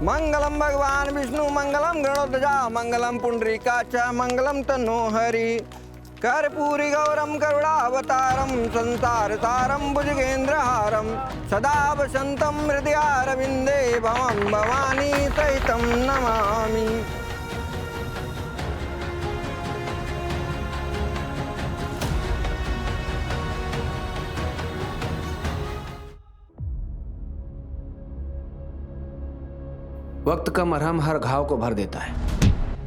मंगलम भगवान विष्णु मंगलम गणोत्तजा मंगलम पुंडरीकाच मंगलम तनोहरि कर्पूरी गौरम करुणावतारम संसार सारम भुजगेंद्रहारम सदा वसंतम हृदयारविंदे भवम भवानी सहितम नमामि। वक्त का मरहम हर घाव को भर देता है,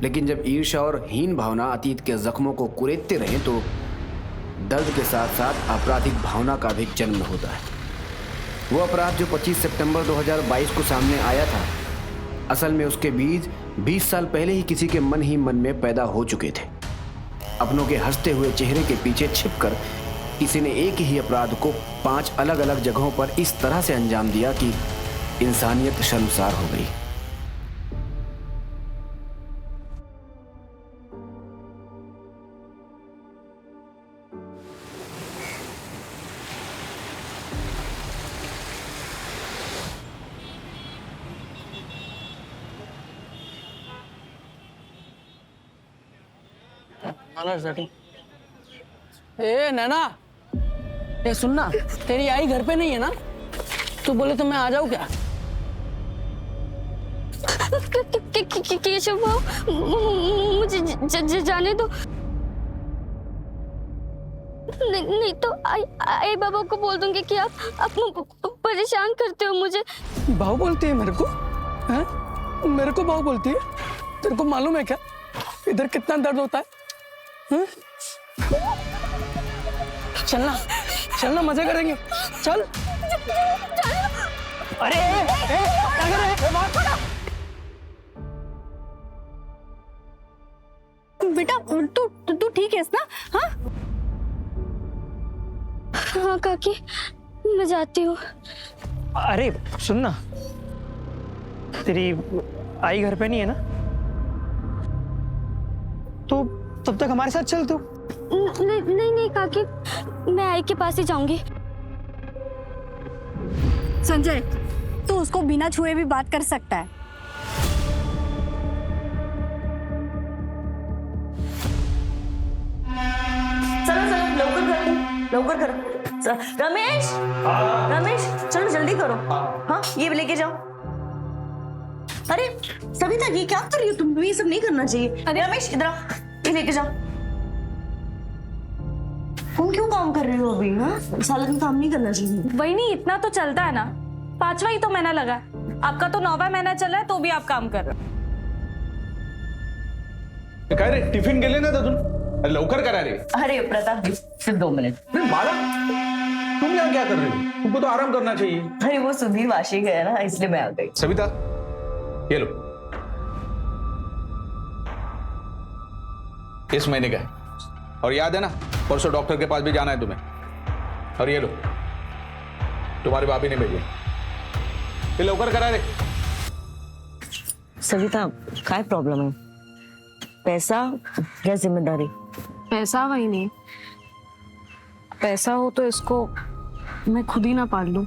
लेकिन जब ईर्ष्या और हीन भावना अतीत के जख्मों को कुरेदते रहें तो दर्द के साथ साथ आपराधिक भावना का भी जन्म होता है। वो अपराध जो 25 सितंबर 2022 को सामने आया था, असल में उसके बीज 20 साल पहले ही किसी के मन ही मन में पैदा हो चुके थे। अपनों के हंसते हुए चेहरे के पीछे छिपकर किसी ने एक ही अपराध को 5 अलग अलग जगहों पर इस तरह से अंजाम दिया कि इंसानियत शर्मसार हो गई। ए नैना, ये सुनना, तेरी आई घर पे नहीं है ना? तू बोले तो मैं आ जाऊँ क्या? केशव बाबू, मुझे जाने दो। नहीं तो आई बाबा को बोल दूंगी कि आप परेशान करते हो मुझे। बहू बोलती है मेरे को? हैं? मेरे को बहू बोलती है? तेरे को मालूम है क्या इधर कितना दर्द होता है? हैं? चलना चलना, मजे करेंगे, चल। अरे क्या कर रहे हैं? बेटा तू ठीक है ना? हाँ हाँ काकी, मैं जाती हूँ। अरे सुनना, तेरी आई घर पे नहीं है ना? तो तब तक हमारे साथ चल तू। नहीं काकी, मैं आई के पास ही जाऊंगी। संजय, तू उसको बिना छुए भी बात कर सकता है। चलो लवकर करो। रमेश, रमेश चलो जल्दी करो। हाँ ये लेके जाओ। अरे सविता, ये क्या कर रही हो तुम? ये सब नहीं करना चाहिए। अरे रमेश इधर आओ, ये लेके जाओ। तुम क्यों काम कर रहे हो अभी? हाँ सारा दिन काम नहीं करना चाहिए। वही नहीं, इतना तो चलता है ना। 5वां ही तो महीना लगा, आपका तो 9वां महीना चला है तो भी आप काम कर रहे हो। काय रे, टिफिन गेले ना अजून? अरे लवकर करा रे। अरे प्रताप सिर्फ 2 मिनट। माला, तुम यहाँ क्या कर रही हो? तुमको तो आराम करना चाहिए। अरे वो सुधीर वाशी गया ना, इसलिए मैं आ गई। सविता ये लो, इस महीने का है, और याद है ना परसों डॉक्टर के पास भी जाना है तुम्हें। और ये लो, तुम्हारे भाभी ने भेजे, ये लवकर करा रे। सविता काय प्रॉब्लम है? पैसा या जिम्मेदारी? पैसा वही नहीं, पैसा हो तो इसको मैं खुद ही ना पाल लूं।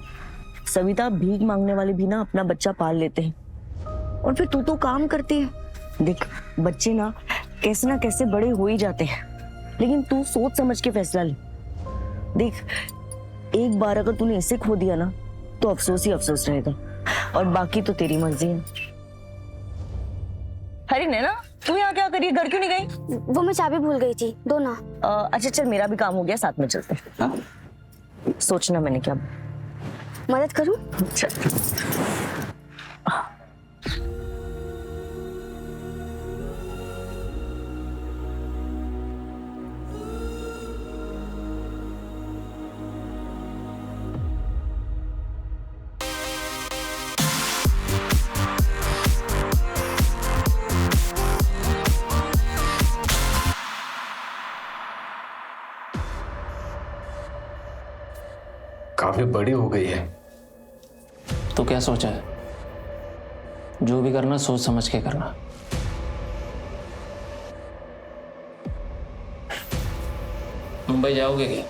सविता, भीख मांगने वाले भी ना अपना बच्चा पाल लेते हैं, और फिर तू तो काम करती है। देख बच्चे ना कैसे बड़े हो ही जाते हैं, लेकिन तू सोच समझ के फैसला ले। देख एक बार अगर तूने इसे खो दिया ना तो अफसोस ही अफसोस रहेगा, और बाकी तो तेरी मर्जी है। अरे नैना, तू यहाँ क्या करी? घर क्यों नहीं गई? वो मैं चाबी भूल गई थी, दो ना। अच्छा चल, मेरा भी काम हो गया, साथ में चलते हैं। हाँ? सोचना मैंने क्या मदद करूं? चल। काफी बड़ी हो गई है। तो क्या सोचा है? जो भी करना सोच समझ के करना। मुंबई जाओगे क्या?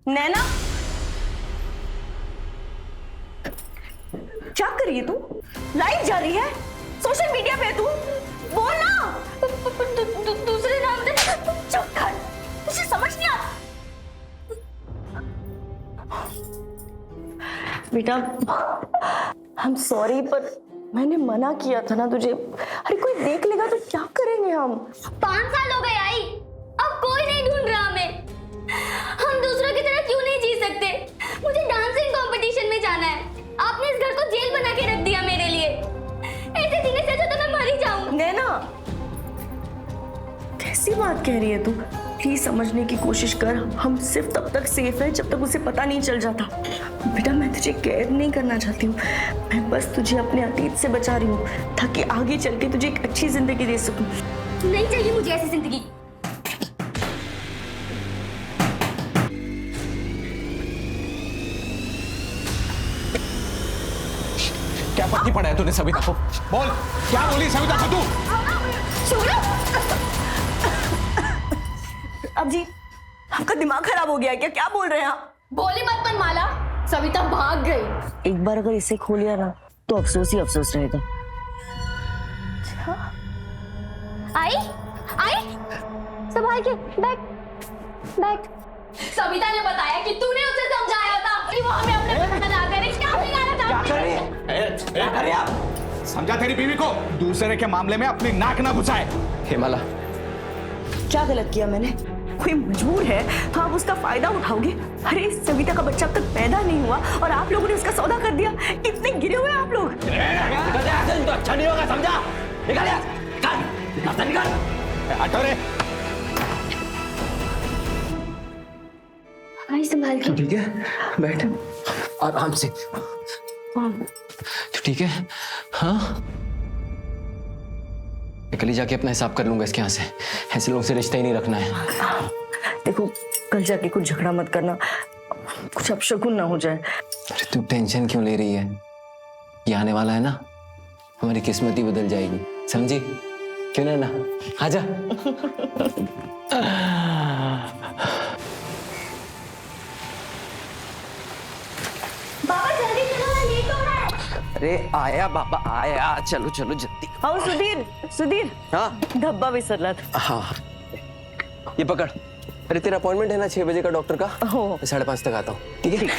नैना, क्या कर रही है तू? लाइव जा रही है, सोशल मीडिया पे है तू। बोल ना। दूसरे नाम से। चुप कर, तुझे समझ नहीं आता। बेटा, आई एम सॉरी, पर मैंने मना किया था ना तुझे। अरे कोई देख लेगा तो क्या करेंगे हम? 5 साल हो गए आई, अब कोई नहीं ढूंढ रहा हमें। हम दूसरों की तरह क्यों नहीं जी सकते? मुझे डांसिंग कंपटीशन में जाना है। आपने इस घर को जेल बना के रख दिया मेरे लिए। ऐसे जीने से अच्छा तो मैं मर ही जाऊं। नैना, कैसी बात कह रही है तू? प्लीज समझने की कोशिश कर। हम सिर्फ तब तक सेफ है जब तक उसे पता नहीं चल जाता। बेटा, मैं तुझे कैद नहीं करना चाहती हूँ, मैं बस तुझे अपने अतीत से बचा रही हूँ ताकि आगे चल के तुझे एक अच्छी जिंदगी दे सकूं। नहीं चाहिए मुझे ऐसी जिंदगी। क्या पट्टी पड़ा है तूने सविता को? बोल, क्या बोली सविता को तू? अब जी, आपका दिमाग खराब हो गया है क्या? क्या बोल रहे हैं आप? बोली मत मनमाला, सविता भाग गई। एक बार अगर इसे खो लिया ना तो अफसोस ही अफसोस रहेगा। आई आई, संभाल के बैठ बैठ। सविता ने बताया कि तूने उसे समझाया था कि वो हमें अपने घर में ला कर क्या बिगाड़ा था। क्या कर रही है आप? समझा तेरी बीवी को? दूसरे के मामले में अपनी नाक ना घुसाए। हेमाला, क्या गलत किया मैंने? कोई मजबूर है तो आप उसका फायदा उठाओगे? अरे सविता का बच्चा अब तक पैदा नहीं हुआ और आप लोगों ने उसका सौदा कर दिया। कितने गिरे हुए आप लोग। तो अच्छा नहीं होगा, समझा? निकाल यार, निकाल, निकाल। हटो रे। आई संभाल के। ठीक है, बैठ आराम से। तो ठीक है, हाँ? मैं कल ही जाके अपना हिसाब कर लूंगा इसके यहाँ से। ऐसे लोगों से रिश्ता ही नहीं रखना है। देखो, कल जाके कुछ झगड़ा मत करना, कुछ अपशगुन ना हो जाए। अरे तू टेंशन क्यों ले रही है? ये आने वाला है ना, हमारी किस्मत ही बदल जाएगी, समझी? क्यों ना? आजा। बाबा जल्दी चलो, मैं लेट हो रहा है। अरे आया बाबा आया, चलो चलो जल्दी। आओ सुधीर, सुधीर। हाँ धब्बा विसरला था। हाँ, ये पकड़। अरे तेरा अपॉइंटमेंट है ना 6 बजे का डॉक्टर का? हो। मैं 5:30 तक आता हूँ, ठीक है?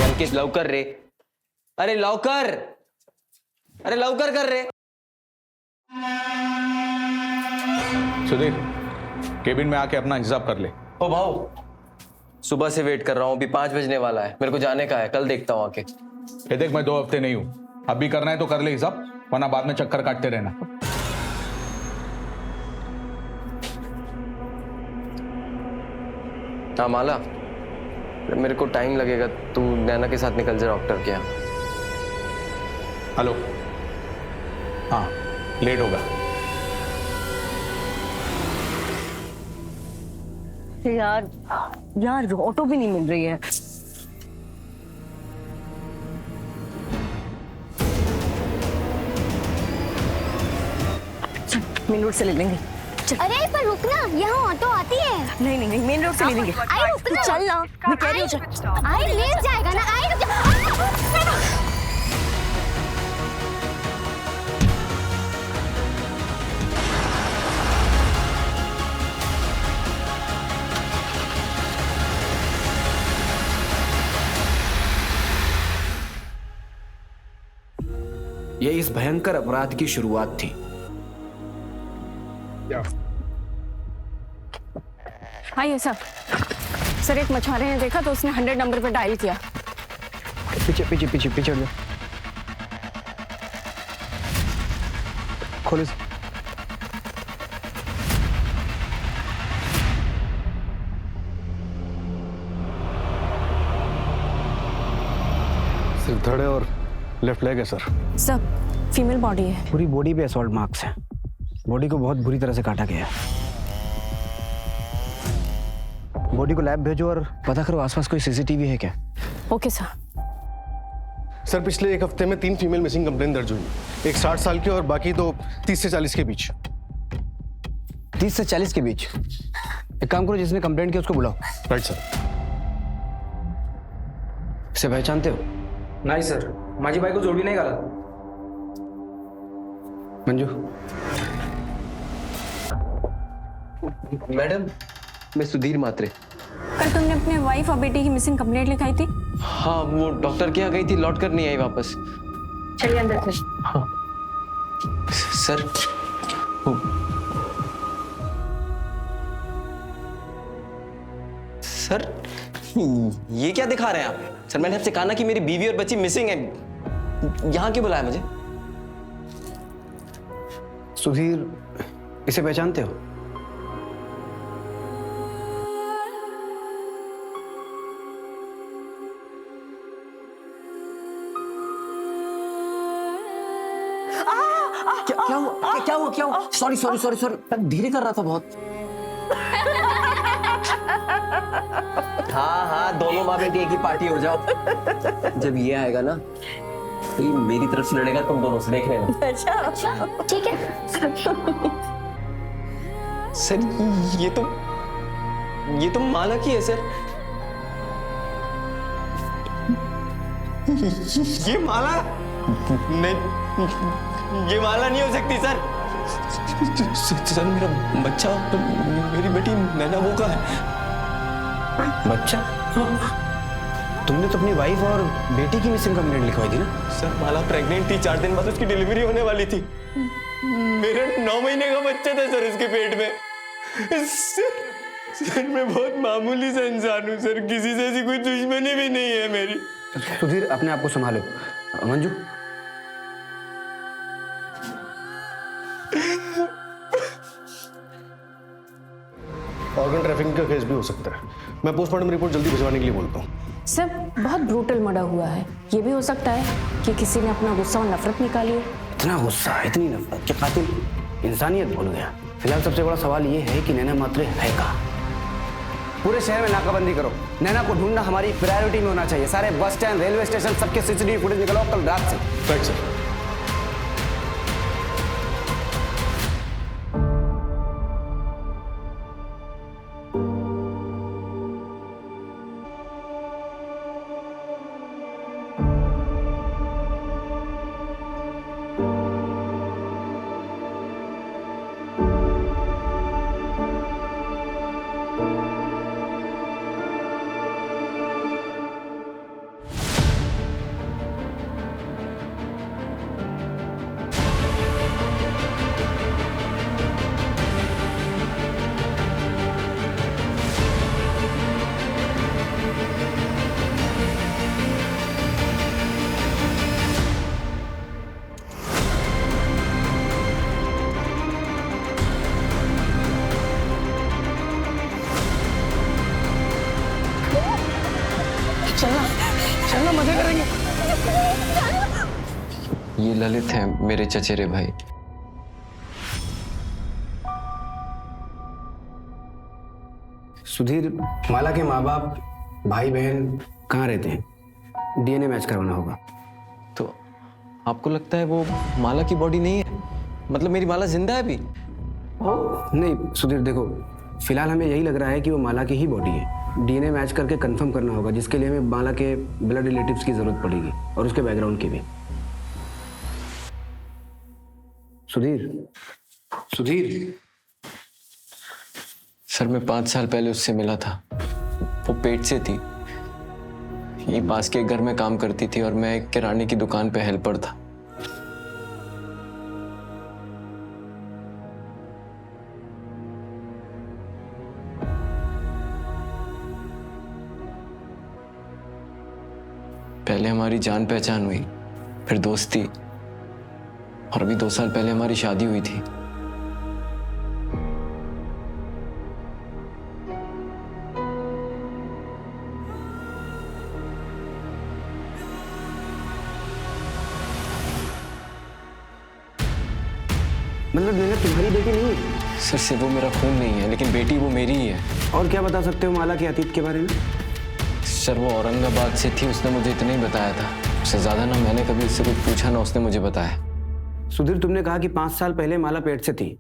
अंकित लवकर रे, अरे लवकर, अरे लवकर कर रे। सुधीर, केबिन में आके अपना हिसाब कर ले। ओ भाऊ, सुबह से वेट कर रहा हूँ, अभी 5 बजने वाला है, मेरे को जाने का है, कल देखता हूँ आके। ये देख, मैं 2 हफ्ते नहीं हूँ, अभी करना है तो कर ले हिसाब, वरना बाद में चक्कर काटते रहना। हाँ माला, मेरे को टाइम लगेगा, तू नैना के साथ निकल जा डॉक्टर के यहाँ। हेलो, हाँ लेट होगा। यार यार, ऑटो भी नहीं मिल रही है। मेन रोड से ले लेंगे। अरे पर रुकना, यहाँ ऑटो आती है। नहीं नहीं नहीं, मेन रोड से ले लेंगे। आई रुकना, चल ना, मैं कह रही हूँ चल। आई ले जाएगा ना। आई रुक जा। ये इस भयंकर अपराध की शुरुआत थी। आइए सर। सर, एक मछुआरे ने देखा तो उसने 100 नंबर पर डायल किया। पीछे पीछे पीछे पीछे हो जाओ। खोलो। सिर्फ धड़े और लेफ्ट लेग है सर। सब फीमेल बॉडी है। पूरी बॉडी पे असॉल्ट मार्क्स हैं। बॉडी को बहुत बुरी तरह से काटा गया है। बॉडी को लैब भेजो और पता करो आसपास कोई सीसीटीवी है क्या। Okay sir. सर पिछले एक हफ्ते में 3 फीमेल मिसिंग कंप्लेन दर्ज हुई। एक 60 साल की और बाकी तो 30 से 40 के बीच। 30 से 40 के बीच। एक काम करो, जिसने कंप्लेंट किया उसको बुलाओ। Right sir. इसे पहचानते हो? नहीं सर, माझी बायको जोडवी नाही घालत। मंजू। मैडम, मैं सुधीर मात्रे। कल तुमने अपने वाइफ और बेटी की मिसिंग कंप्लेंट लिखाई थी। हाँ, वो डॉक्टर के यहाँ गई थी, लौट कर नहीं आई वापस। चलिए अंदर से। हाँ सर, सर ये क्या दिखा रहे हैं आप? सर मैंने आपसे कहा ना कि मेरी बीवी और बच्ची मिसिंग है। यहाँ क्यों बुलाया मुझे? सुधीर, इसे पहचानते हो? क्या हुआ? सॉरी, धीरे कर रहा था बहुत। हाँ, दोनों माँ बेटी एक ही पार्टी हो जाओ। जब ये आएगा ना तो ये मेरी तरफ से लड़ेगा, तुम दोनों से देख लेना। अच्छा, ठीक है। सर ये तो माला की है सर। ये माला नहीं, ये माला नहीं हो सकती सर। सर मेरा बच्चा, मेरी बेटी नैना वो का है। बच्चा? तुमने तो अपनी वाइफ और बेटी की मिसिंग कंप्लेंट लिखवाई थी ना? सर माला प्रेग्नेंट थी, 4 दिन बाद उसकी डिलीवरी होने वाली थी। मेरा 9 महीने का बच्चा था सर उसके पेट में। सर मैं बहुत मामूली सा इंसान हूँ सर, किसी से ऐसी कोई दुश्मनी भी नहीं है मेरी। सुधीर, अपने आप को संभालो। मंजू, ऑर्गन ट्रैफिकिंग का केस भी हो सकता है। मैं पोस्टमार्टम रिपोर्ट जल्दी भिजवाने के लिए बोलता हूँ। सर बहुत ब्रूटल मर्डर हुआ है। ये भी हो सकता है कि किसी ने अपना गुस्सा और नफरत निकाली है। इतना गुस्सा, इतनी नफरत कि कातिल इंसानियत भूल गया। फिलहाल सबसे बड़ा सवाल ये है कि नैना मात्रे है कहाँ? पूरे शहर में नाकाबंदी करो। नैना को ढूंढना हमारी प्रायोरिटी में होना चाहिए। सारे बस स्टैंड, रेलवे स्टेशन, सबके सीसीटीवी फुटेज निकलो कल रात से। Right sir. चलना, मजे करेंगे। ये ललित हैं, मेरे चचेरे भाई। सुधीर, माला के माँ बाप, भाई बहन कहाँ रहते हैं? डीएनए मैच करवाना होगा। तो आपको लगता है वो माला की बॉडी नहीं है? मतलब मेरी माला जिंदा है अभी? नहीं सुधीर, देखो फिलहाल हमें यही लग रहा है कि वो माला की ही बॉडी है। डीएनए मैच करके कंफर्म करना होगा, जिसके लिए हमें माला के ब्लड रिलेटिव्स की जरूरत पड़ेगी और उसके बैकग्राउंड की भी। सुधीर सर मैं 5 साल पहले उससे मिला था। वो पेट से थी, ये पास के घर में काम करती थी और मैं एक किराने की दुकान पे हेल्पर था। पहले हमारी जान पहचान हुई, फिर दोस्ती, और अभी 2 साल पहले हमारी शादी हुई थी। मतलब नैना तुम्हारी बेटी नहीं है? सर सिर्फ वो मेरा खून नहीं है, लेकिन बेटी वो मेरी ही है। और क्या बता सकते हो माला के अतीत के बारे में? सर वो औरंगाबाद से थी, उसने मुझे इतना ही बताया था। उससे ज्यादा ना मैंने कभी इससे कुछ पूछा, ना उसने मुझे बताया। सुधीर, तुमने कहा कि 5 साल पहले माला पेट से थी,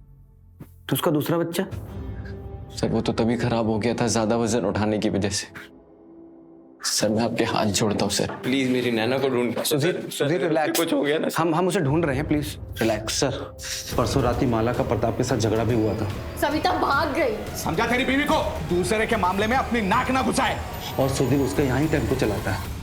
तो उसका दूसरा बच्चा? सर वो तो तभी खराब हो गया था ज्यादा वजन उठाने की वजह से। सर मैं आपके हाथ जोड़ता हूँ सर, प्लीज मेरी नैना को ढूंढ। सुधीर रिलैक्स, कुछ हो गया ना? हम उसे ढूंढ रहे हैं, प्लीज रिलैक्स। सर परसों रात ही माला का प्रताप के साथ झगड़ा भी हुआ था। सविता भाग गई। समझा तेरी बीवी को? दूसरे के मामले में अपनी नाक ना घुसाए। और सुधीर उसका यहाँ ही टेम्पो चलाता है।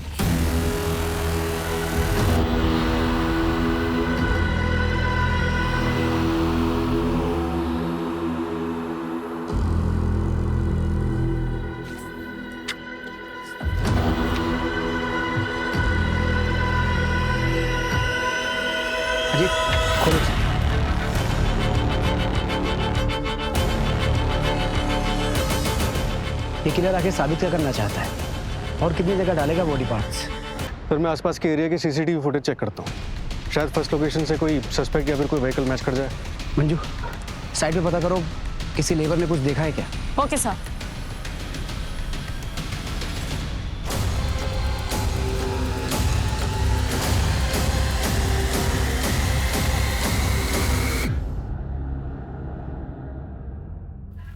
अजीत, खोलो। ये किलर आगे साबित क्या करना चाहता है और कितनी जगह डालेगा बॉडी पार्ट्स? सर मैं आसपास के एरिया की सीसीटीवी फुटेज चेक करता हूँ। शायद फर्स्ट लोकेशन से कोई सस्पेक्ट या फिर कोई व्हीकल मैच कर जाए। मंजू, साइड पे पता करो किसी लेबर ने कुछ देखा है क्या? Okay sir.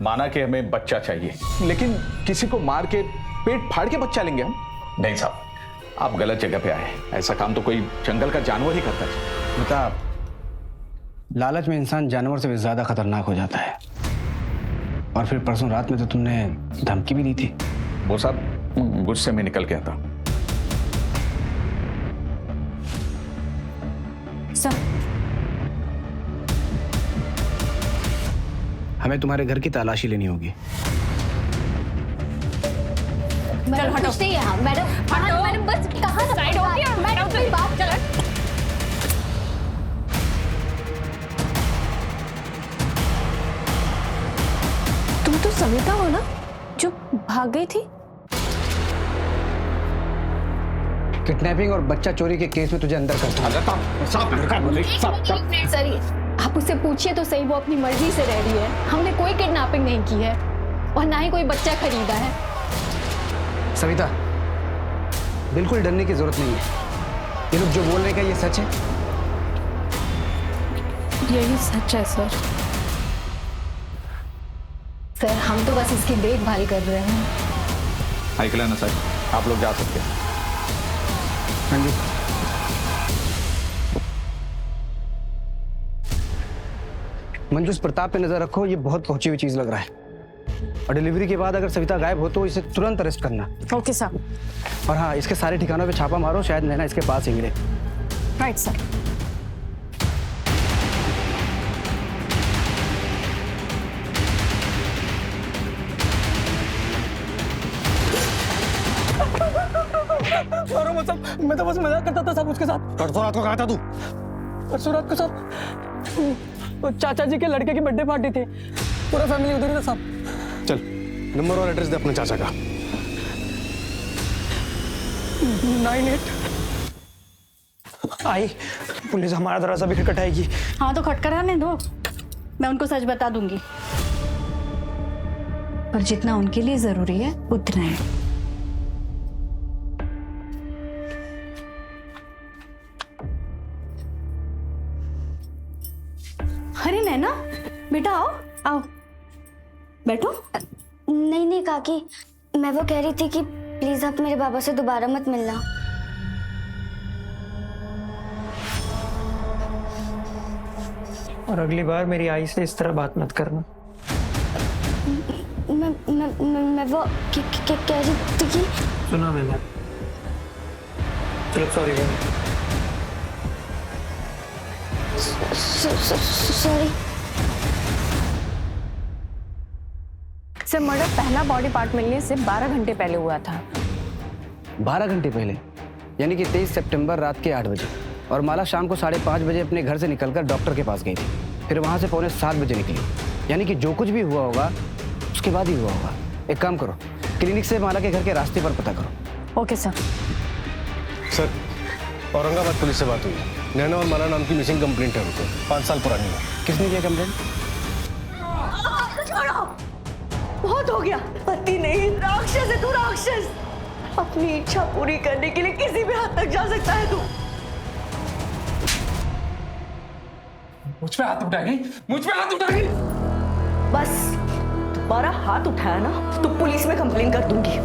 माना कि हमें बच्चा चाहिए, लेकिन किसी को मार के पेट फाड़ के बच्चा लेंगे हम? नहीं साहब, आप गलत जगह पे आए। ऐसा काम तो कोई जंगल का जानवर ही करता है। बता, लालच में इंसान जानवर से भी ज्यादा खतरनाक हो जाता है। और फिर परसों रात में तो तुमने धमकी भी दी थी। वो साहब गुस्से में निकल गया था। सर, हमें तुम्हारे घर की तलाशी लेनी होगी। मैडम कुछ नहीं है। मैडम बस कहाँ साइड हो गया? मैडम कोई बात चल। तुम तो सविता हो ना जो भाग गई थी? किडनैपिंग और बच्चा चोरी के केस में तुझे अंदर करता सर आप उससे पूछिए तो सही, वो अपनी मर्जी से रह रही है। हमने कोई किडनैपिंग नहीं की है और ना ही कोई बच्चा खरीदा है। सविता, बिल्कुल डरने की जरूरत नहीं है। ये लोग जो बोल रहे हैं, क्या ये सच है? यही सच है सर। सर हम तो बस इसकी देखभाल कर रहे हैं। आइकला ना सर, आप लोग जा सकते हैं। हाँ जी। मंजू, इस प्रताप पे नजर रखो, ये बहुत पहुंची हुई चीज लग रहा है। और डिलीवरी के बाद अगर सविता गायब हो तो इसे तुरंत अरेस्ट करना। Okay sir. और हाँ, इसके सारे ठिकानों पे छापा मारो, शायद नैना इसके पास ही मिले। Right sir. मैं तो बस मजाक करता था साहब उसके साथ। परसों रात को कहा था तू? परसों रात को साहब वो चाचा जी के लड़के की बर्थडे पार्टी थी, पूरा फैमिली उधर ही था साहब। चल नंबर और एड्रेस दे अपने चाचा का। 98। आई, पुलिस हमारा दरवाजा भी खटखटाएगी। हाँ तो खटखटाने दो, मैं उनको सच बता दूंगी। पर जितना उनके लिए जरूरी है उतना है। अरे नैना बेटा, आओ आओ बैठो। नहीं नहीं काकी, मैं वो कह रही थी कि प्लीज आप मेरे बाबा से दोबारा मत मिलना। और अगली बार मेरी आई से इस तरह बात मत करना। मैं वो कह रही थी कि सुना मैंने। चलो sorry ma'am. Sorry sir. Murder पहला बॉडी पार्ट मिलने से 12 घंटे पहले हुआ था। 12 घंटे पहले, यानी कि 23 सितंबर रात के 8 बजे। और माला शाम को 5:30 बजे अपने घर से निकलकर डॉक्टर के पास गई थी। फिर वहां से पौने 7 बजे निकली। यानी कि जो कुछ भी हुआ होगा उसके बाद ही हुआ होगा। एक काम करो, क्लिनिक से माला के घर के रास्ते पर पता करो। Okay sir. Sir Aurangabad police से बात हुई है। नैना और माला नाम की मिसिंग कंप्लेंट है उनको, 5 साल पुरानी है। किसने किया कंप्लेंट? बहुत हो गया। पति नहीं, राक्षस है तू, राक्षस। अपनी इच्छा पूरी करने के लिए किसी भी हद तक जा सकता है तू। मुझ पे हाथ उठाएगी, मुझ पे हाथ उठाएगी। बस दोबारा हाथ उठाया ना तो पुलिस में कंप्लेन कर दूंगी।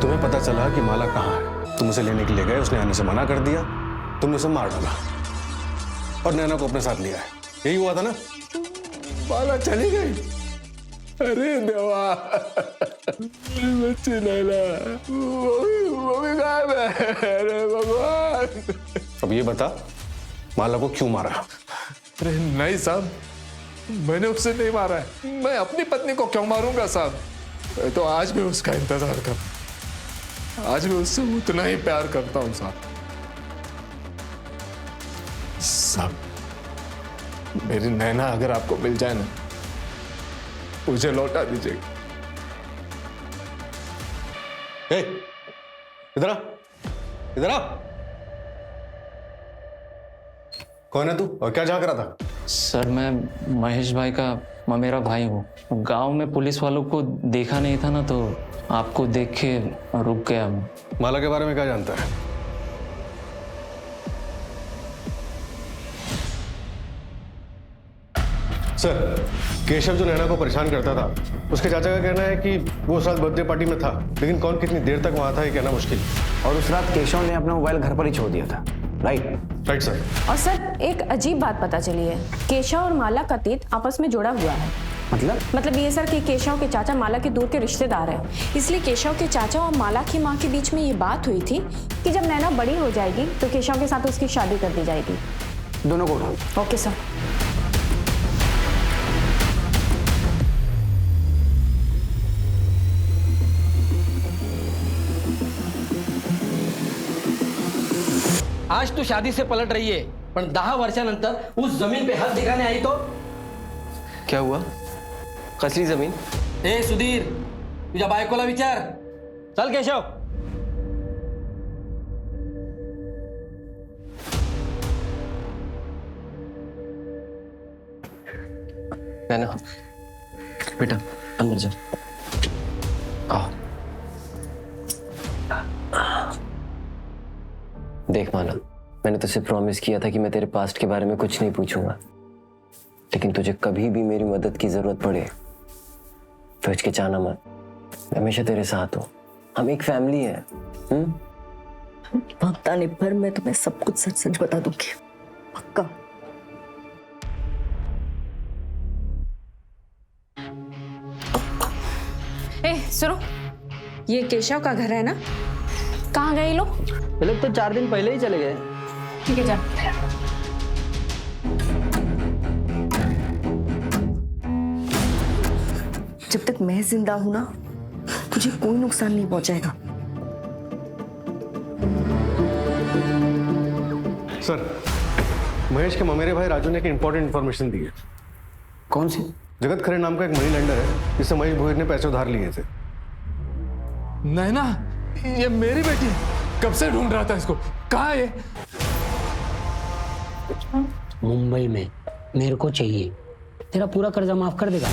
तुम्हें पता चला कि माला कहाँ है, तुम उसे लेने के लिए गए, उसने आने से मना कर दिया, तुमने उसे मार डाला और नैना को अपने साथ लिया है। यही हुआ था ना? माला चली गई। अरे देवा, बच्ची नैना वो भी गायब है। अरे भगवान। अब ये बता, माला को क्यों मारा? अरे नहीं साहब, मैंने उसे नहीं मारा है। मैं अपनी पत्नी को क्यों मारूंगा साहब? मैं तो आज भी उसका इंतजार कर, आज भी उससे उतना ही प्यार करता हूं साहब। साहब, मेरी नैना अगर आपको मिल जाए ना, मुझे लौटा दीजिएगा। इधर आ, इधर आ। कौन है तू और क्या झांक रहा था? सर मैं महेश भाई का ममेरा भाई हूँ। गांव में पुलिस वालों को देखा नहीं था ना, तो आपको देख के रुक गया। माला के बारे में क्या जानता है? सर, केशव जो नैना को परेशान करता था, उसके चाचा का कहना है कि वो उस रात बर्थडे पार्टी में था, लेकिन कौन कितनी देर तक वहां था ये कहना मुश्किल। और उस रात केशव ने अपना मोबाइल घर पर ही छोड़ दिया था। Right sir. और सर एक अजीब बात पता चली है, केशव और माला का तीत आपस में जुड़ा हुआ है। मतलब ये सर कि केशव के चाचा माला के दूर के रिश्तेदार हैं, इसलिए केशव के चाचा और माला की माँ के बीच में ये बात हुई थी कि जब नैना बड़ी हो जाएगी तो केशव के साथ उसकी शादी कर दी जाएगी। दोनों को उठाओ। Okay sir. आज तू शादी से पलट रही है, पण 10 वर्षानंतर उस जमीन पे हात दिखाने आई तो क्या हुआ? कसली जमीन? ए सुधीर, तुझ्या बायकोला विचार। चल केशव। नैना बेटा अंदर जा। आओ। देख माला, मैंने तुझसे प्रॉमिस किया था कि मैं तेरे पास्ट के बारे में कुछ नहीं पूछूंगा, लेकिन तुझे कभी भी मेरी मदद की जरूरत पड़े तो हिचकिचाना मत। मैं हमेशा तेरे साथ हूं, हम एक फैमिली है। वक्त आने पर मैं तुम्हें सब कुछ सच सच बता दूंगी, पक्का। सुनो, ये केशव का घर है ना? कहाँ गए लोग? ये लोग तो 4 दिन पहले ही चले गए। ठीक है जा। जब तक मैं जिंदा हूं ना, तुझे कोई नुकसान नहीं पहुंचाएगा। सर, महेश के ममेरे भाई राजू ने एक इंपॉर्टेंट इन्फॉर्मेशन दी है। कौन सी? जगत खरे नाम का एक मनी लेंडर है, जिससे महेश भोईर ने पैसे उधार लिए थे। नैना, ये मेरी बेटी, कब से ढूंढ रहा था इसको। कहाँ है? मुंबई में। मेरे को चाहिए, तेरा पूरा कर्जा माफ कर देगा।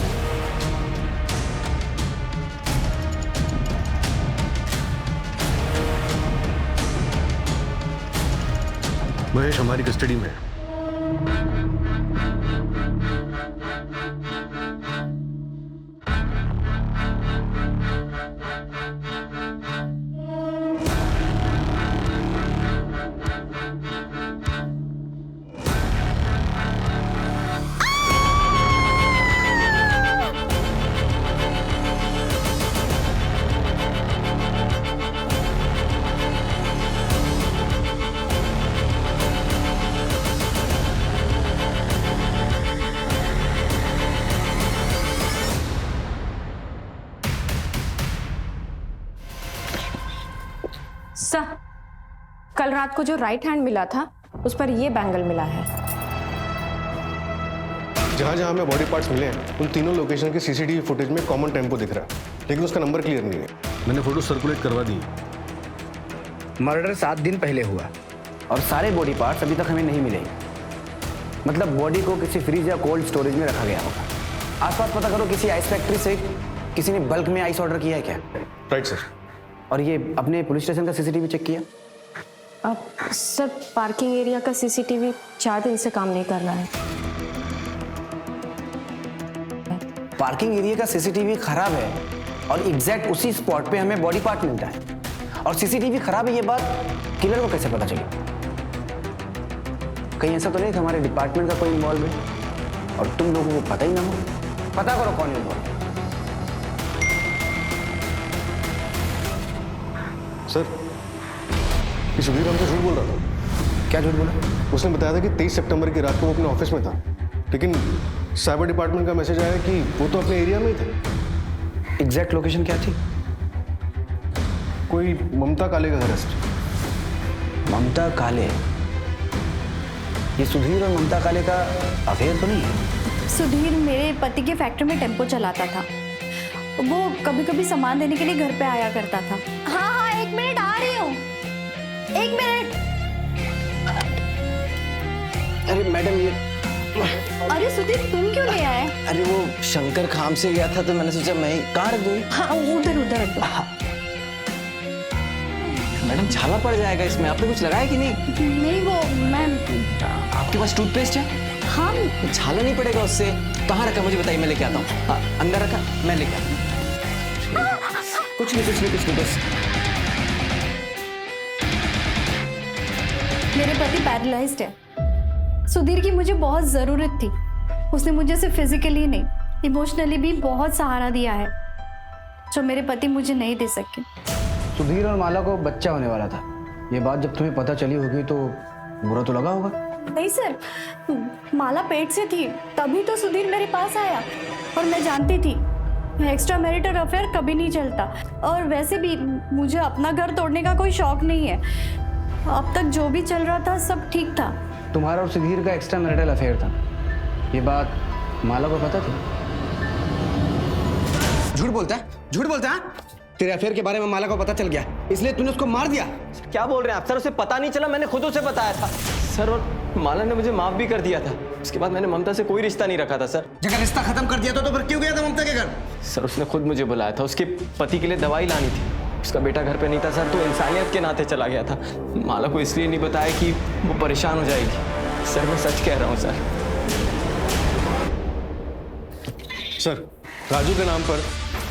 महेश हमारी कस्टडी में है। सर, कल रात को जो राइट हैंड मिला था उस पर ये बैंगल मिला है। जहां जहां हमें बॉडी पार्ट्स मिले हैं, उन तीनों लोकेशन के सीसीटीवी फुटेज में कॉमन टेम्पो दिख रहा है, लेकिन उसका नंबर क्लियर नहीं है। मैंने फोटो सर्कुलेट करवा दी। मर्डर 7 दिन पहले हुआ और सारे बॉडी पार्ट्स अभी तक हमें नहीं मिले। मतलब बॉडी को किसी फ्रीज या कोल्ड स्टोरेज में रखा गया होगा। आसपास पता करो, किसी आइस फैक्ट्री से किसी ने बल्क में आइस ऑर्डर किया है क्या? Right sir. और ये अपने पुलिस स्टेशन का सीसीटीवी चेक किया? अब सर पार्किंग एरिया का सीसीटीवी 4 दिन से काम नहीं कर रहा है। पार्किंग एरिया का सीसीटीवी खराब है और एग्जैक्ट उसी स्पॉट पे हमें बॉडी पार्ट मिलता है, और सीसीटीवी खराब है ये बात किलर को कैसे पता चली? कहीं ऐसा तो नहीं कि हमारे डिपार्टमेंट का कोई इन्वॉल्व है और तुम लोगों को पता ही ना हो? पता करो कौन इन्वॉल्व। सर, ये सुधीर हमसे झूठ बोल रहा था। क्या झूठ बोला? उसने बताया था कि 23 सितंबर की रात को वो अपने ऑफिस में था, लेकिन साइबर डिपार्टमेंट का मैसेज आया कि वो तो अपने एरिया में ही थे। एग्जैक्ट लोकेशन क्या थी? कोई ममता काले का घर है सर। ममता काले? ये सुधीर और ममता काले का अफेयर तो नहीं है? सुधीर मेरे पति के फैक्ट्री में टेम्पो चलाता था। वो कभी कभी सामान देने के लिए घर पे आया करता था। हाँ हाँ, 1 मिनट आ रही हूँ, 1 मिनट। अरे मैडम ये, अरे सुधीर तुम क्यों ले आए? अरे वो शंकर खाम से गया था तो मैंने सोचा मैं ही कहाँ रख दूँ। हाँ उधर उधर रख दो। मैडम छाला पड़ जाएगा इसमें, आपने कुछ लगाया कि नहीं? नहीं वो मैं, आपके पास टूथपेस्ट है? हाँ छाला नहीं पड़ेगा उससे। कहाँ रखा मुझे बताइए, मैं लेके आता हूँ। अंदर रखा, मैं लेके आता हूँ। कुछ नहीं बस। मेरे पति पैरालाइज्ड है। सुधीर की मुझे बहुत जरूरत थी। उसने मुझे सिर्फ फिजिकली नहीं, इमोशनली भी बहुत सहारा दिया है, जो मेरे पति मुझे नहीं दे सके। सुधीर और माला को बच्चा होने वाला था। ये बात जब तुम्हें पता चली होगी तो बुरा तो लगा होगा? नहीं सर, माला पेट से थी तभी तो सुधीर मेरे पास आया, और मैं जानती थी एक्स्ट्रा मैरिटल अफेयर कभी नहीं चलता, और वैसे भी मुझे अपना घर तोड़ने का कोई शौक नहीं है। अब तक जो भी चल रहा था सब ठीक था। तुम्हारा और सुधीर का एक्स्ट्रा मैरिटल अफेयर था, ये बात माला को पता थी? झूठ बोलता है? तेरे अफेयर के बारे में माला को पता चल गया, इसलिए तूने उसको मार दिया? क्या बोल रहे हैं आप सर? उसे पता नहीं चला, मैंने खुद उसे बताया था सर, और माला ने मुझे माफ भी कर दिया था। उसके बाद मैंने ममता से कोई रिश्ता नहीं रखा था सर। जगह रिश्ता खत्म कर दिया तो फिर क्यों गया था ममता के घर? सर उसने खुद मुझे बुलाया था, उसके पति के लिए दवाई लानी थी। उसका बेटा घर पे नहीं था सर, तो इंसानियत के नाते चला गया था। माला को इसलिए नहीं बताया कि वो परेशान हो जाएगी। सर मैं सच कह रहा हूँ सर। सर, राजू के नाम पर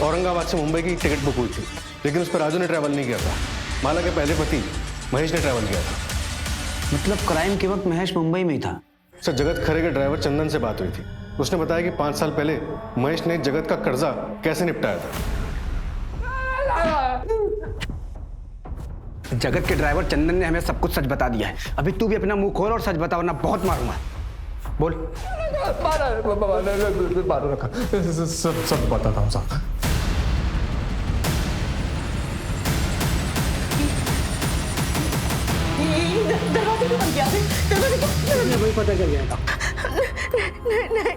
औरंगाबाद से मुंबई की टिकट बुक हुई थी, लेकिन उस पर राजू ने ट्रैवल नहीं किया था। माला के पहले पति महेश ने ट्रैवल किया था। मतलब क्राइम के वक्त महेश मुंबई में ही था? सर, जगत खरे के ड्राइवर चंदन से बात हुई थी। उसने बताया कि 5 साल पहले महेश ने जगत का कर्जा कैसे निपटाया था। जगत के ड्राइवर चंदन ने हमें सब कुछ सच बता दिया है। अभी तू भी अपना मुंह खोल और सच बता, वरना बहुत मारूंगा। बोल। सब बताता हूँ साहब। दरवाजे को बंद किया, दरवाजे को मुझे पता चल गया था। नहीं।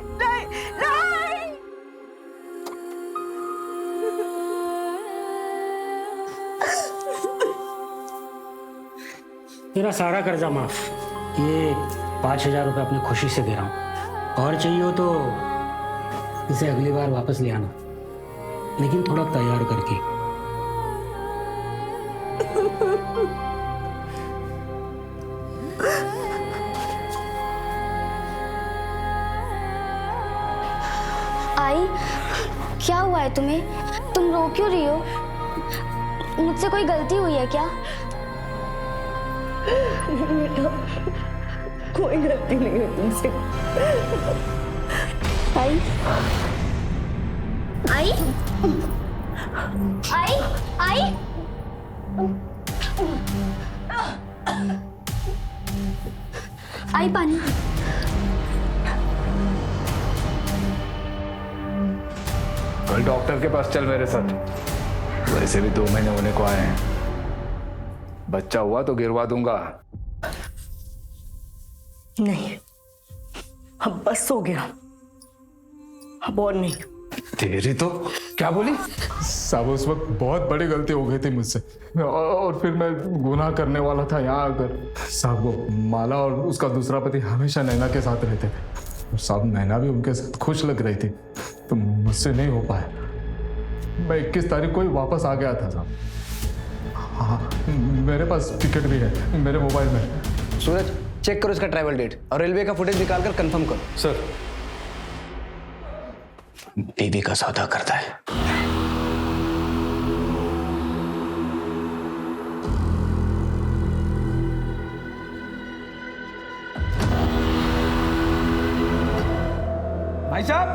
तेरा सारा कर्जा माफ। ये 5,000 रुपये अपनी खुशी से दे रहा हूँ, और चाहिए हो तो इसे अगली बार वापस ले आना, लेकिन थोड़ा तैयार करके। आई, क्या हुआ है तुम्हें? तुम रो क्यों रही हो? मुझसे कोई गलती हुई है क्या? बेटा, कोई गलती नहीं है तुमसे। आई आई आई आई आई पानी। कल डॉक्टर के पास चल मेरे साथ। वैसे भी 2 महीने होने को आए हैं। बच्चा हुआ तो गिरवा दूंगा। नहीं, अब बस हो गया, अब और नहीं। तेरी तो क्या बोली? साहब उस वक्त बहुत बड़ी गलती हो गई थी मुझसे और फिर मैं गुनाह करने वाला था यहाँ आकर। साहब वो माला और उसका दूसरा पति हमेशा नैना के साथ रहते थे और साहब नैना भी उनके साथ खुश लग रही थी, तो मुझसे नहीं हो पाया। मैं 21 तारीख को ही वापस आ गया था साहब। हाँ, मेरे पास टिकट भी है मेरे मोबाइल में। सूरज, चेक करो इसका ट्रैवल डेट और रेलवे का फुटेज निकालकर कंफर्म करो। सर। बीवी का सौदा करता है। भाई साहब,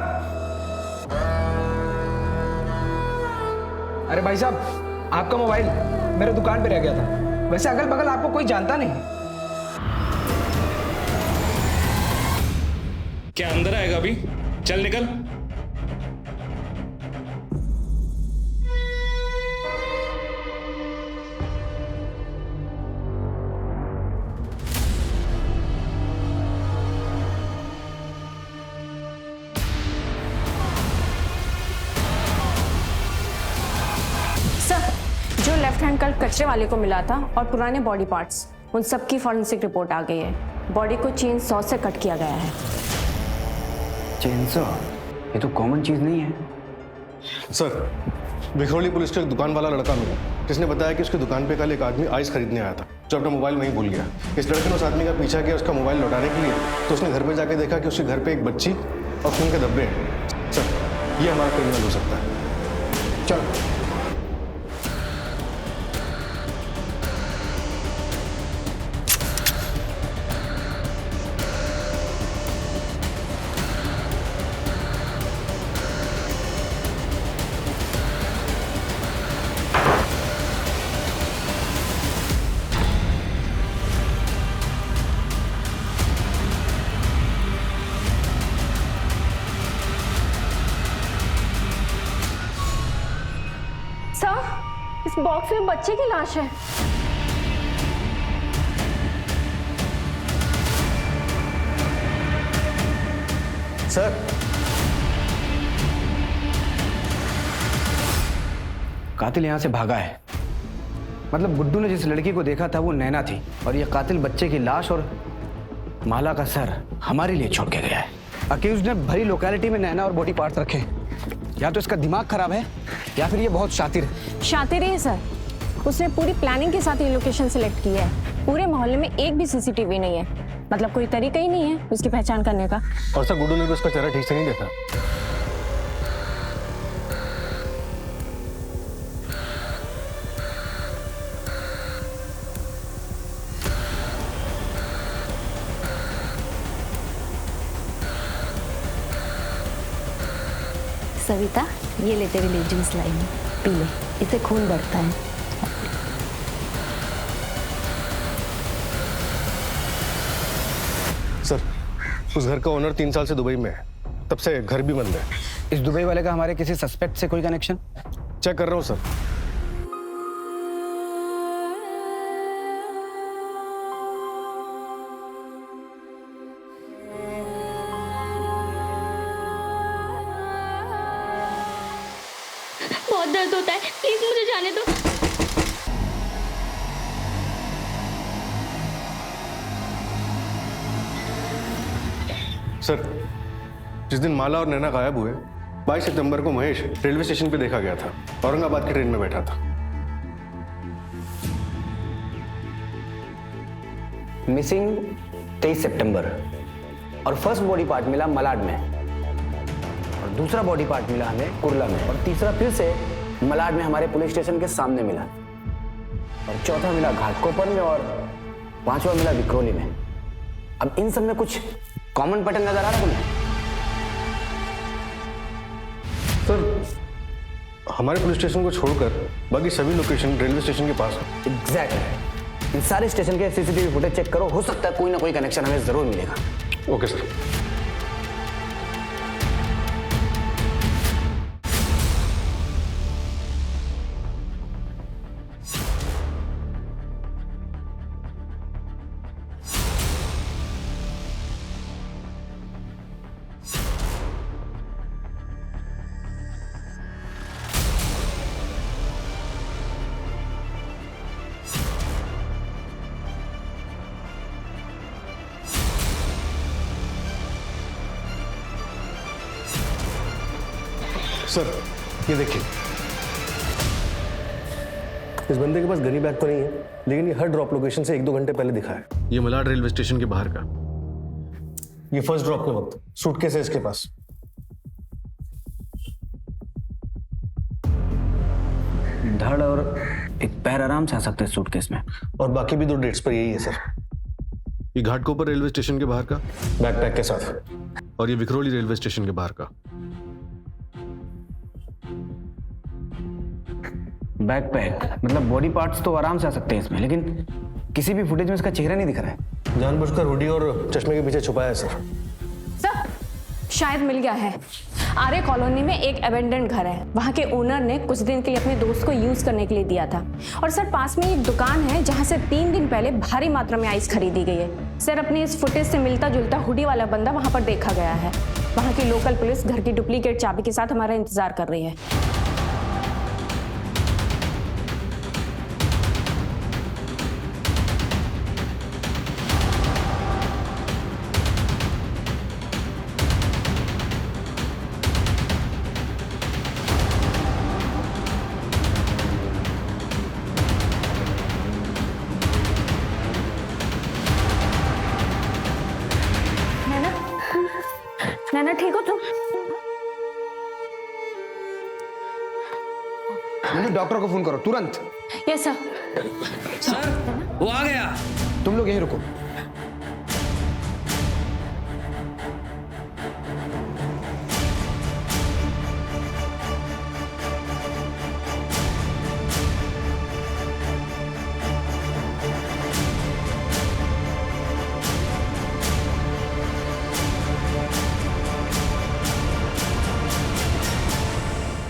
अरे भाई साहब, आपका मोबाइल मेरे दुकान पे रह गया था। वैसे अगल बगल आपको कोई जानता नहीं। क्या अंदर आएगा अभी? चल निकल। जो लेफ्ट हैंड कल कचरे वाले को मिला था और पुराने बॉडी पार्ट्स, उन सब की फॉरेंसिक रिपोर्ट आ गई है। बॉडी को चेन सॉ से कट किया गया है। चेनसॉ? ये तो कॉमन चीज नहीं है। सर, विखरौली पुलिस को एक दुकान वाला लड़का मिला जिसने बताया कि उसकी दुकान पे कल एक आदमी आइस खरीदने आया था जो अपना मोबाइल वहीं भूल गया। इस लड़के ने उस आदमी का पीछा किया उसका मोबाइल लौटाने के लिए, तो उसने घर पे जाके देखा कि उसके घर पे एक बच्ची और खून के धब्बे हैं। सर, ये हमारा क्रिमिनल हो सकता है। चलो। सर, इस बॉक्स में बच्चे की लाश है। सर, कातिल यहां से भागा है। मतलब गुड्डू ने जिस लड़की को देखा था वो नैना थी और ये कातिल बच्चे की लाश और माला का सर हमारे लिए छोड़ के गया है। अक्यूज ने भरी लोकेलिटी में नैना और बॉडी पार्ट्स रखे। या तो इसका दिमाग खराब है या फिर ये बहुत शातिर है। शातिर है सर, उसने पूरी प्लानिंग के साथ ये लोकेशन सिलेक्ट की है। पूरे मोहल्ले में एक भी सीसीटीवी नहीं है, मतलब कोई तरीका ही नहीं है उसकी पहचान करने का। और सर, गुड्डू ने भी उसका चेहरा ठीक से नहीं देखा। सविता, ये ले तेरे लिए जूस लाई हूँ, पी ले, इससे खून बढ़ता है। सर, उस घर का ओनर 3 साल से दुबई में है, तब से घर भी बंद है। इस दुबई वाले का हमारे किसी सस्पेक्ट से कोई कनेक्शन? चेक कर रहा हूँ सर। बहुत दर्द होता है, प्लीज मुझे जाने दो। सर, जिस दिन माला और नैना गायब हुए 22 सितंबर को महेश रेलवे स्टेशन पे देखा गया था। औरंगाबाद की ट्रेन में बैठा था। मिसिंग 23 सितंबर और फर्स्ट बॉडी पार्ट मिला मलाड में और दूसरा बॉडी पार्ट मिला हमें कुर्ला में और तीसरा फिर से मलाड में हमारे पुलिस स्टेशन के सामने मिला और चौथा मिला घाटकोपर में और पांचवा मिला विक्रोली में। अब इन सब में कुछ कॉमन पैटर्न नजर आ रहा है तुम्हें? सर, हमारे पुलिस स्टेशन को छोड़कर बाकी सभी लोकेशन रेलवे स्टेशन के पास है। एग्जैक्टली। इन सारे स्टेशन के सीसीटीवी फुटेज चेक करो, हो सकता है कोई ना कोई कनेक्शन हमें जरूर मिलेगा। Okay sir. सर ये देखिए, इस बंदे के पास गनी बैग तो नहीं है, लेकिन ये हर ड्रॉप लोकेशन से 1-2 घंटे पहले दिखा है। ये मलाड रेलवे स्टेशन के बाहर का। ये फर्स्ट ड्रॉप के वक्त सूटकेस है इसके पास। धड़ और एक पैर आराम से आ सकते हैं सूटकेस में। और बाकी भी 2 डेट्स पर यही है सर। ये घाटकोपर रेलवे स्टेशन के बाहर का बैकपैक के साथ, और ये विक्रोली रेलवे स्टेशन के बाहर का। बैकपैक मतलब बॉडी पार्ट्स तो आराम से आ सकते हैं इसमें, लेकिन किसी भी फुटेज में इसका चेहरा नहीं दिख रहा है। जानबूझकर हुडी और चश्मे के पीछे छुपाया है सर। सर शायद मिल गया है। आर्य कॉलोनी में एक अबेंडेंट घर है, वहाँ के ओनर ने कुछ दिन के लिए अपने दोस्त को यूज करने के लिए दिया था। और सर पास में एक दुकान है जहाँ से 3 दिन पहले भारी मात्रा में आइस खरीदी गई है। सर अपनी इस फुटेज से मिलता जुलता हुडी वाला बंदा वहाँ पर देखा गया है। वहाँ की लोकल पुलिस घर की डुप्लीकेट चाबी के साथ हमारा इंतजार कर रही है। नैना ठीक हो तुम? डॉक्टर को फोन करो तुरंत। Yes sir. सर वो आ गया। तुम लोग यहीं रुको।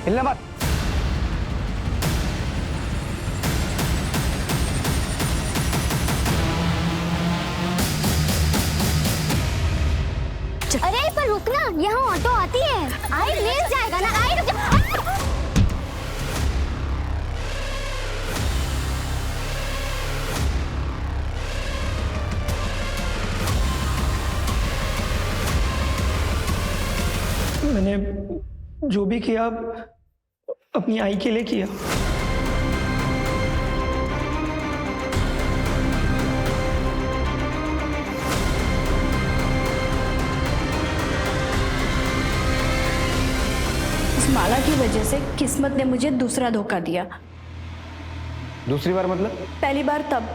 हिलना मत। अरे पर रुकना, यहाँ ऑटो आती है। आई ले जाएगा ना। आई रुक जा। मैंने जो भी किया अपनी आई के लिए किया। इस माला की वजह से किस्मत ने मुझे दूसरा धोखा दिया। दूसरी बार मतलब? पहली बार तब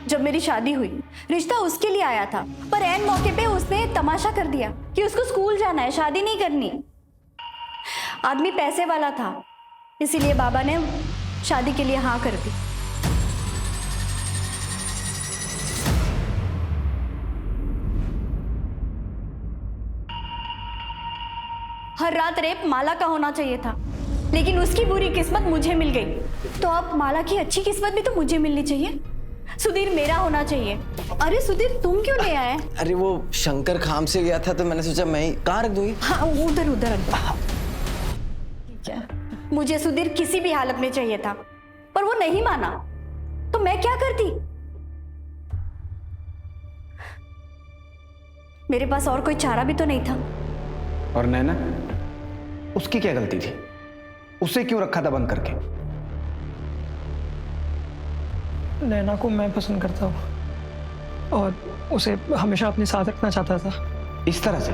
जब मेरी शादी हुई। रिश्ता उसके लिए आया था, पर ऐन मौके पे उसने तमाशा कर दिया कि उसको स्कूल जाना है, शादी नहीं करनी। आदमी पैसे वाला था, इसीलिए बाबा ने शादी के लिए हाँ कर दी। हर रात रेप माला का होना चाहिए था, लेकिन उसकी बुरी किस्मत मुझे मिल गई। तो अब माला की अच्छी किस्मत भी तो मुझे मिलनी चाहिए। सुधीर मेरा होना चाहिए। अरे सुधीर तुम क्यों ले आए? अरे वो शंकर खाम से गया था तो मैंने सोचा मैं ही कहाँ रख दूंगी। हाँ उधर उधर रख दो। मुझे सुधीर किसी भी हालत में चाहिए था, पर वो नहीं माना, तो मैं क्या करती? मेरे पास और कोई चारा भी तो नहीं था। और नैना, उसकी क्या गलती थी? उसे क्यों रखा था बंद करके? नैना को मैं पसंद करता हूँ और उसे हमेशा अपने साथ रखना चाहता था। इस तरह से?